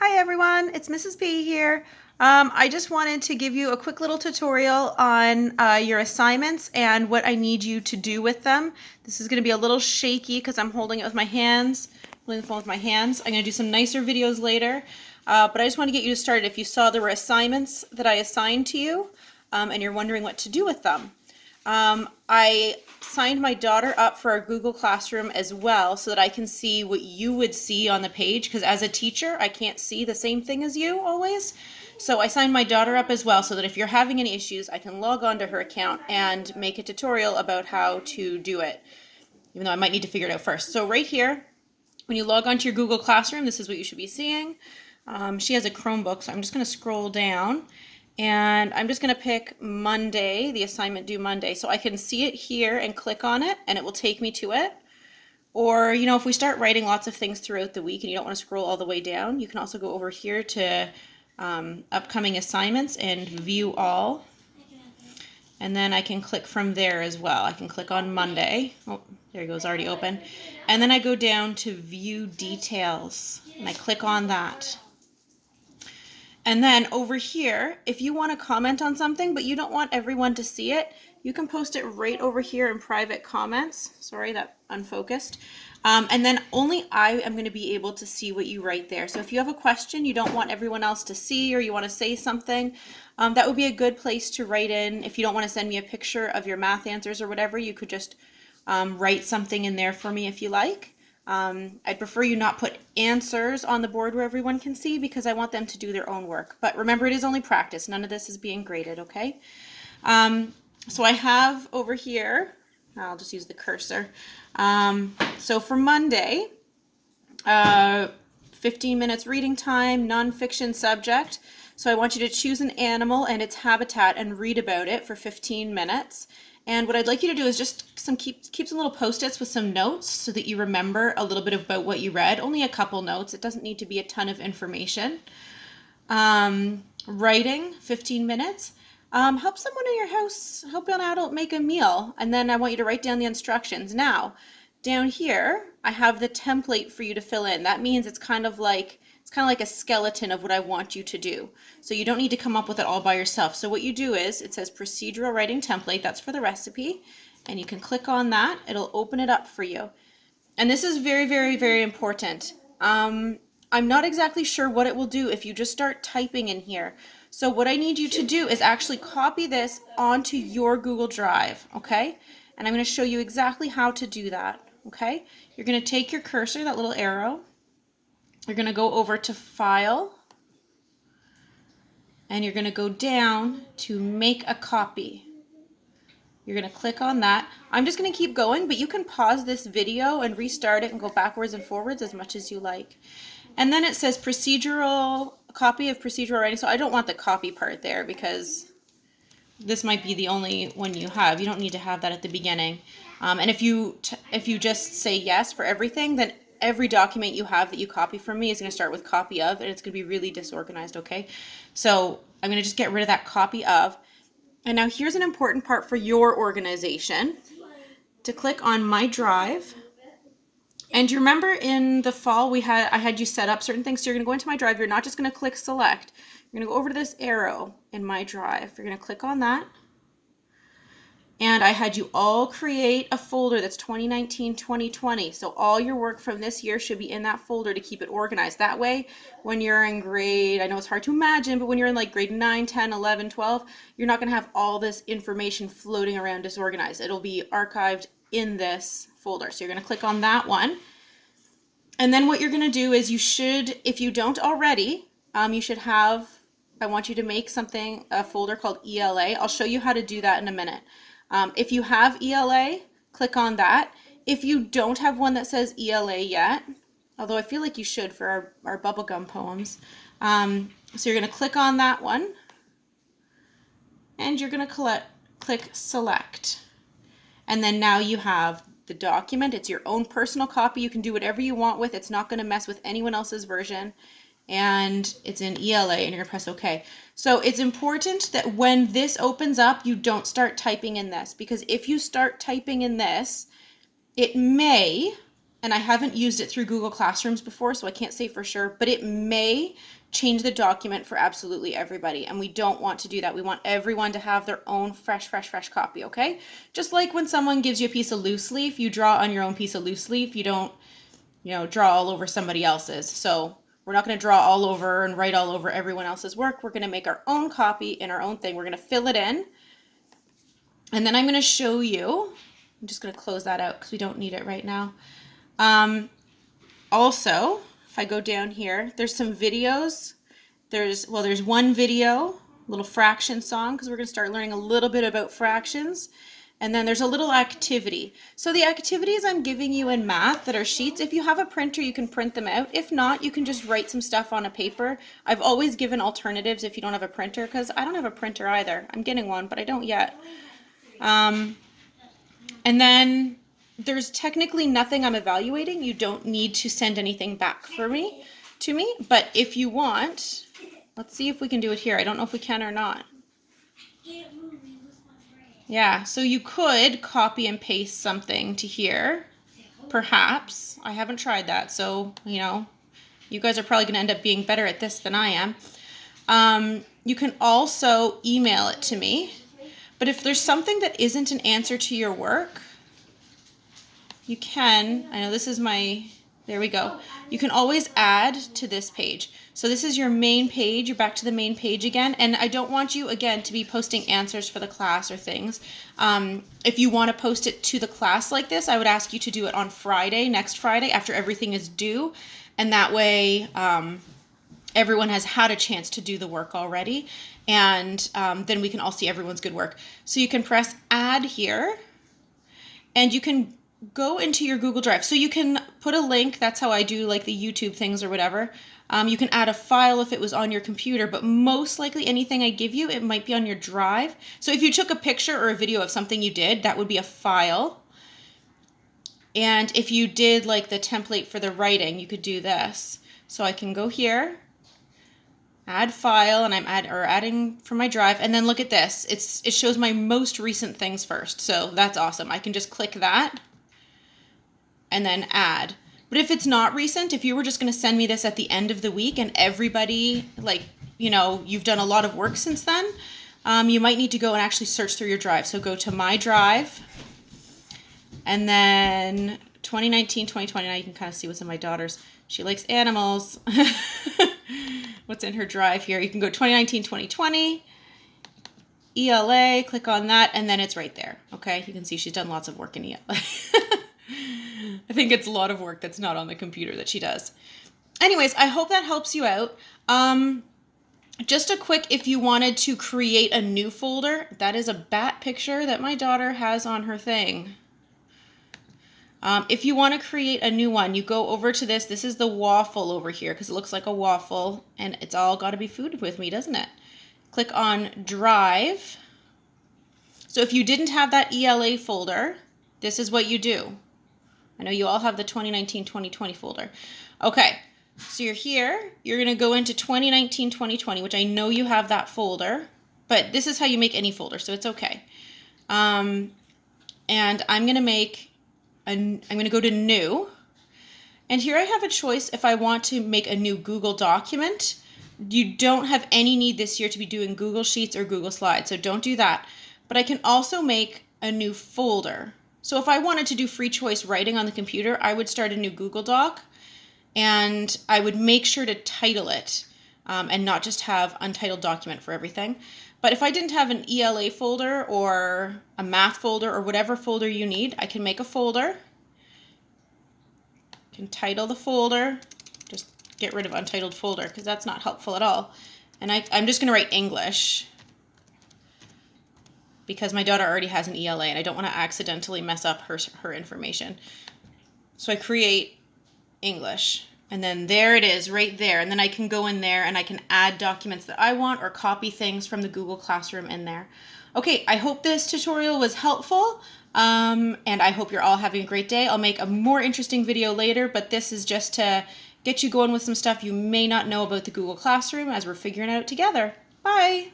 Hi everyone, it's Mrs. P here. I just wanted to give you a quick little tutorial on your assignments and what I need you to do with them. This is going to be a little shaky because I'm holding it with my hands, holding the phone with my hands. I'm going to do some nicer videos later, but I just want to get you started. If you saw there were assignments that I assigned to you and you're wondering what to do with them. I signed my daughter up for our Google Classroom as well so that I can see what you would see on the page, because as a teacher I can't see the same thing as you always. So I signed my daughter up as well so that if you're having any issues I can log on to her account and make a tutorial about how to do it, even though I might need to figure it out first. So right here, when you log onto your Google Classroom, this is what you should be seeing. She has a Chromebook, so I'm just going to scroll down. And I'm just going to pick Monday, the assignment due Monday. So I can see it here and click on it and it will take me to it. Or, you know, if we start writing lots of things throughout the week and you don't want to scroll all the way down, you can also go over here to upcoming assignments and view all. And then I can click from there as well. I can click on Monday. Oh, there it goes, already open. And then I go down to view details and I click on that. And then over here, if you want to comment on something, but you don't want everyone to see it, you can post it right over here in private comments. Sorry, that unfocused. And then only I am going to be able to see what you write there. So if you have a question you don't want everyone else to see, or you want to say something, that would be a good place to write in. If you don't want to send me a picture of your math answers or whatever, you could just write something in there for me if you like. I'd prefer you not put answers on the board where everyone can see, because I want them to do their own work. But remember, it is only practice. None of this is being graded, okay? So I have over here, I'll just use the cursor. So for Monday, 15 minutes reading time, nonfiction subject. So I want you to choose an animal and its habitat and read about it for 15 minutes. And what I'd like you to do is just keep some little Post-its with some notes so that you remember a little bit about what you read. Only a couple notes. It doesn't need to be a ton of information. Writing, 15 minutes. Help someone in your house, help an adult make a meal. And then I want you to write down the instructions. Now, down here, I have the template for you to fill in. That means it's kind of like a skeleton of what I want you to do. So you don't need to come up with it all by yourself. So what you do is, it says procedural writing template, that's for the recipe, and you can click on that. It'll open it up for you. And this is very, very, very important. I'm not exactly sure what it will do if you just start typing in here. So what I need you to do is actually copy this onto your Google Drive, okay? And I'm going to show you exactly how to do that, okay? You're going to take your cursor, that little arrow, you're going to go over to File, and you're going to go down to Make a Copy. You're going to click on that. I'm just going to keep going, but you can pause this video and restart it and go backwards and forwards as much as you like. And then it says procedural, copy of procedural writing. So I don't want the copy part there because this might be the only one you have. You don't need to have that at the beginning. And if you just say yes for everything, then every document you have that you copy from me is going to start with copy of, and it's going to be really disorganized, okay? So I'm going to just get rid of that copy of. And now here's an important part for your organization. To click on My Drive. And you remember in the fall I had you set up certain things. So you're going to go into My Drive. You're not just going to click Select. You're going to go over to this arrow in My Drive. You're going to click on that. And I had you all create a folder that's 2019-2020. So all your work from this year should be in that folder to keep it organized. That way, when you're in grade, I know it's hard to imagine, but when you're in like grade 9, 10, 11, 12, you're not going to have all this information floating around disorganized. It'll be archived in this folder. So you're going to click on that one. And then what you're going to do is you should, if you don't already, you should have, I want you to make a folder called ELA. I'll show you how to do that in a minute. If you have ELA, click on that. If you don't have one that says ELA yet, although I feel like you should for our bubblegum poems, so you're going to click on that one, and you're going to click Select. And then now you have the document. It's your own personal copy. You can do whatever you want with it. It's not going to mess with anyone else's version. And it's in ELA, and you're going to press OK. So it's important that when this opens up, you don't start typing in this, because if you start typing in this, it may, and I haven't used it through Google Classrooms before, so I can't say for sure, but it may change the document for absolutely everybody, and we don't want to do that. We want everyone to have their own fresh copy, okay? Just like when someone gives you a piece of loose leaf, you draw on your own piece of loose leaf. You don't, draw all over somebody else's. So we're not going to draw all over and write all over everyone else's work. We're going to make our own copy in our own thing. We're going to fill it in, and then I'm going to show you. I'm just going to close that out because we don't need it right now. Also, if I go down here, there's some videos. There's one video, little fraction song, because we're going to start learning a little bit about fractions. And then there's a little activity. So the activities I'm giving you in math that are sheets, if you have a printer, you can print them out. If not, you can just write some stuff on a paper. I've always given alternatives if you don't have a printer, because I don't have a printer either. I'm getting one, but I don't yet. And then there's technically nothing I'm evaluating. You don't need to send anything back to me. But if you want, let's see if we can do it here. I don't know if we can or not. Yeah, so you could copy and paste something to here, perhaps. I haven't tried that, so, you guys are probably going to end up being better at this than I am. You can also email it to me. But if there's something that isn't an answer to your work, you can, I know this is there we go. You can always add to this page. So this is your main page. You're back to the main page again. And I don't want you, again, to be posting answers for the class or things. If you want to post it to the class like this, I would ask you to do it on Friday, next Friday, after everything is due. And that way, everyone has had a chance to do the work already. And then we can all see everyone's good work. So you can press add here, and you can go into your Google Drive. So you can put a link. That's how I do like the YouTube things or whatever. You can add a file if it was on your computer, but most likely anything I give you, it might be on your drive. So if you took a picture or a video of something you did, that would be a file. And if you did like the template for the writing, you could do this. So I can go here, add file, and I'm adding from my drive, and then look at this. It shows my most recent things first. So that's awesome. I can just click that and then add. But if it's not recent, if you were just going to send me this at the end of the week and everybody, you've done a lot of work since then, you might need to go and actually search through your drive. So go to my drive, and then 2019, 2020. Now you can kind of see what's in my daughter's. She likes animals. What's in her drive here? You can go 2019, 2020, ELA, click on that, and then it's right there. Okay, you can see she's done lots of work in ELA. I think it's a lot of work that's not on the computer that she does. Anyways, I hope that helps you out. Just a quick, if you wanted to create a new folder, that is a bat picture that my daughter has on her thing. If you want to create a new one, you go over to this. This is the waffle over here because it looks like a waffle, and it's all got to be food with me, doesn't it? Click on Drive. So if you didn't have that ELA folder, this is what you do. I know you all have the 2019-2020 folder. Okay, so you're here. You're going to go into 2019-2020, which I know you have that folder, but this is how you make any folder, so it's okay. And I'm going to go to New, and here I have a choice if I want to make a new Google document. You don't have any need this year to be doing Google Sheets or Google Slides, so don't do that. But I can also make a new folder. So if I wanted to do free choice writing on the computer, I would start a new Google Doc, and I would make sure to title it and not just have untitled document for everything. But if I didn't have an ELA folder or a math folder or whatever folder you need, I can make a folder. I can title the folder. Just get rid of untitled folder because that's not helpful at all. And I'm just going to write English because my daughter already has an ELA and I don't want to accidentally mess up her information. So I create English. And then there it is right there. And then I can go in there and I can add documents that I want or copy things from the Google Classroom in there. Okay, I hope this tutorial was helpful. And I hope you're all having a great day. I'll make a more interesting video later, but this is just to get you going with some stuff you may not know about the Google Classroom as we're figuring it out together. Bye.